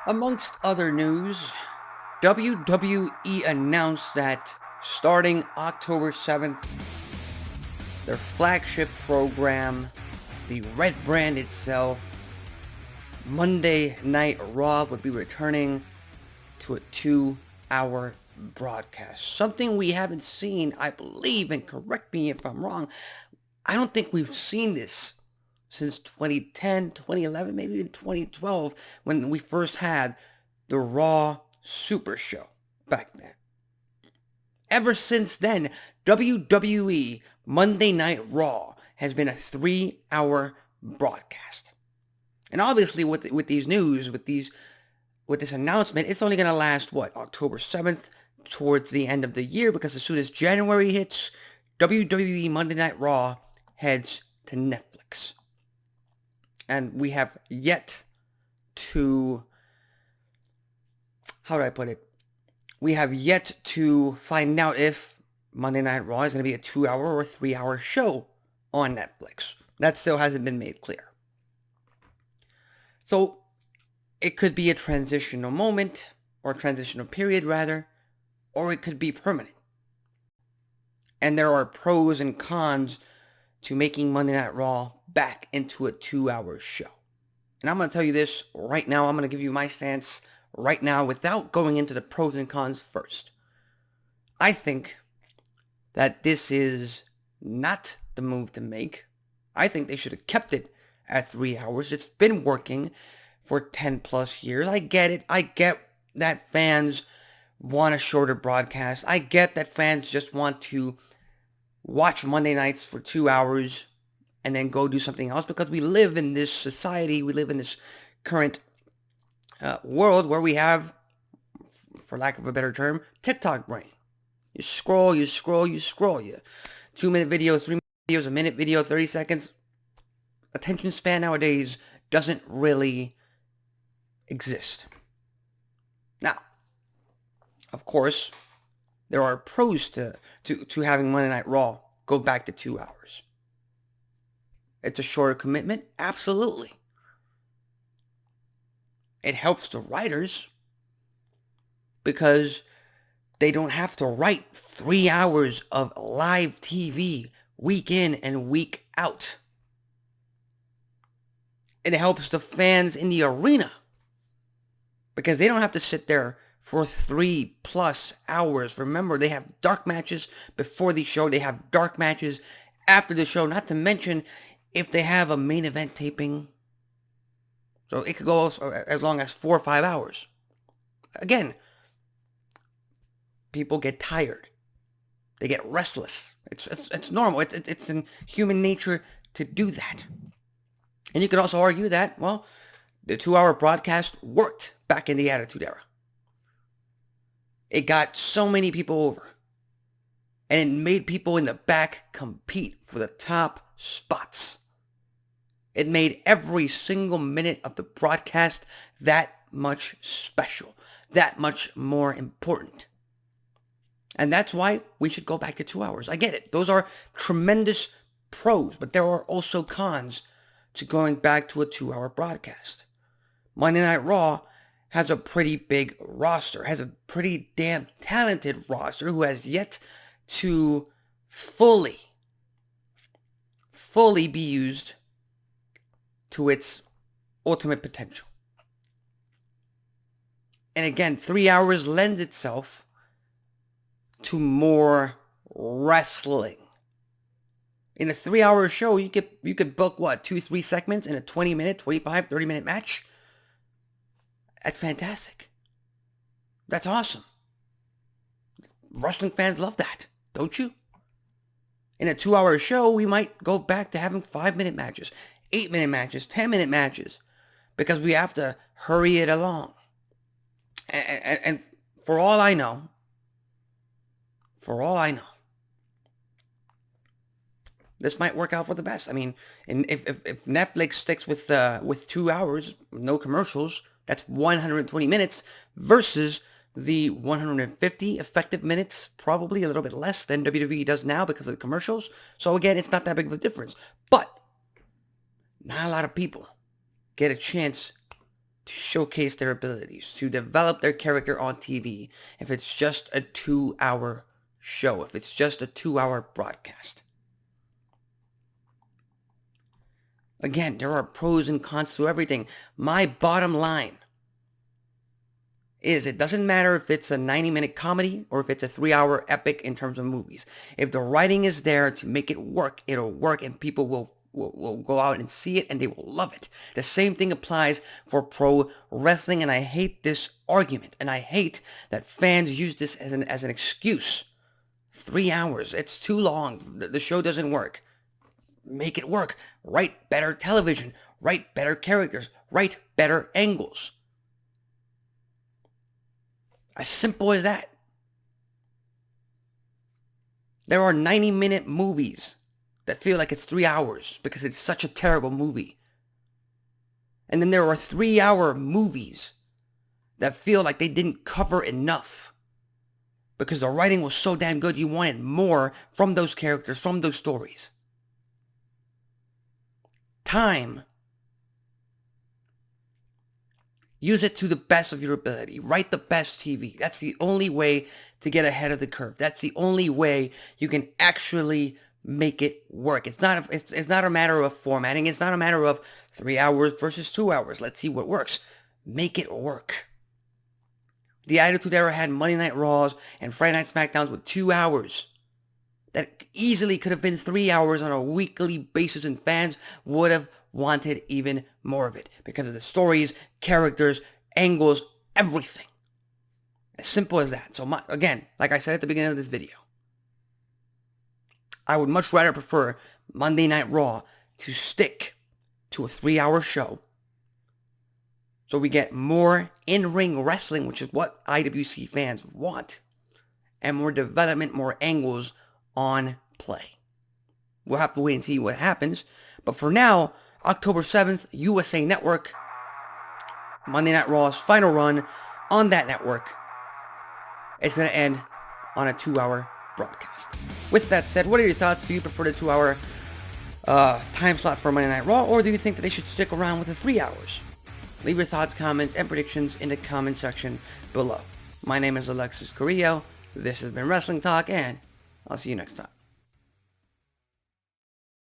Amongst other news, WWE announced that starting October 7th, their flagship program, the Red Brand itself, Monday Night Raw, would be returning to a 2-hour broadcast. Something we haven't seen, I believe, and correct me if I'm wrong, I don't think we've seen this since 2010, 2011, maybe even 2012, when we first had the Raw Super Show back then. Ever since then, WWE Monday Night Raw has been a 3-hour broadcast. And obviously with these news, with this announcement, it's only going to last, October 7th, towards the end of the year, because as soon as January hits, WWE Monday Night Raw heads to Netflix. And we have yet to, how do I put it? We have yet to find out if Monday Night Raw is going to be a 2-hour or 3-hour show on Netflix. That still hasn't been made clear. So it could be a transitional moment, or a transitional period rather, or it could be permanent. And there are pros and cons to making Monday Night Raw back into a 2-hour show. And I'm going to tell you this right now. I'm going to give you my stance right now without going into the pros and cons first. I think that this is not the move to make. I think they should have kept it at 3 hours. It's been working for 10 plus years. I get it. I get that fans want a shorter broadcast. I get that fans just want to watch Monday nights for 2 hours and then go do something else, because we live in this society, we live in this current world where we have, for lack of a better term, TikTok brain. You scroll, you 2-minute videos, 3-minute videos, a minute video, 30 seconds. Attention span nowadays doesn't really exist. Now, of course, there are pros to having Monday Night Raw go back to 2 hours. It's a shorter commitment, absolutely. It helps the writers because they don't have to write 3 hours of live TV week in and week out. It helps the fans in the arena because they don't have to sit there for 3+ hours. Remember, they have dark matches before the show. They have dark matches after the show, not to mention if they have a main event taping. So it could go as long as 4 or 5 hours. Again, people get tired. They get restless. It's normal. It's in human nature to do that. And you could also argue that, well, the 2-hour broadcast worked back in the Attitude Era. It got so many people over. And it made people in the back compete for the top spots. It made every single minute of the broadcast that much special, that much more important. And that's why we should go back to 2 hours. I get it. Those are tremendous pros, but there are also cons to going back to a 2-hour broadcast. Monday Night Raw has a pretty big roster, has a pretty damn talented roster who has yet to fully be used to its ultimate potential. And again, 3 hours lends itself to more wrestling. In a 3-hour show, you could book 2-3 segments in a 20-minute, 25, 30-minute match. That's fantastic. That's awesome. Wrestling fans love that, don't you? In a 2-hour show, we might go back to having 5-minute matches, 8-minute matches, 10-minute matches, because we have to hurry it along. And for all I know, this might work out for the best. I mean, and if Netflix sticks with 2 hours, no commercials, that's 120 minutes versus the 150 effective minutes, probably a little bit less than WWE does now because of the commercials. So again, it's not that big of a difference. But not a lot of people get a chance to showcase their abilities, to develop their character on TV, if it's just a 2-hour show, if it's just a 2-hour broadcast. Again, there are pros and cons to everything. My bottom line is it doesn't matter if it's a 90-minute comedy or if it's a 3-hour epic in terms of movies. If the writing is there to make it work, it'll work, and people will go out and see it and they will love it. The same thing applies for pro wrestling, and I hate this argument, and I hate that fans use this as an excuse. 3 hours, it's too long. The show doesn't work. Make it work. Write better television. Write better characters. Write better angles. As simple as that. There are 90-minute movies that feel like it's 3 hours because it's such a terrible movie. And then there are 3-hour movies that feel like they didn't cover enough because the writing was so damn good you wanted more from those characters, from those stories. Time. Use it to the best of your ability. Write the best TV. That's the only way to get ahead of the curve. That's the only way you can actually make it work. It's not a matter of formatting. It's not a matter of 3 hours versus 2 hours. Let's see what works. Make it work. The Attitude Era had Monday Night Raws and Friday Night SmackDowns with 2 hours. That easily could have been 3 hours on a weekly basis, and fans would have wanted even more of it because of the stories, characters, angles, everything. As simple as that. So again, like I said at the beginning of this video, I would much rather prefer Monday Night Raw to stick to a 3-hour show so we get more in-ring wrestling, which is what IWC fans want, and more development, more angles on play. We'll have to wait and see what happens. But for now, October 7th, USA Network, Monday Night Raw's final run on that network. It's going to end on a 2-hour broadcast. With that said, what are your thoughts? Do you prefer the 2-hour time slot for Monday Night Raw, or do you think that they should stick around with the 3 hours? Leave your thoughts, comments, and predictions in the comment section below. My name is Alexis Carrillo. This has been Wrestling Talk, and I'll see you next time.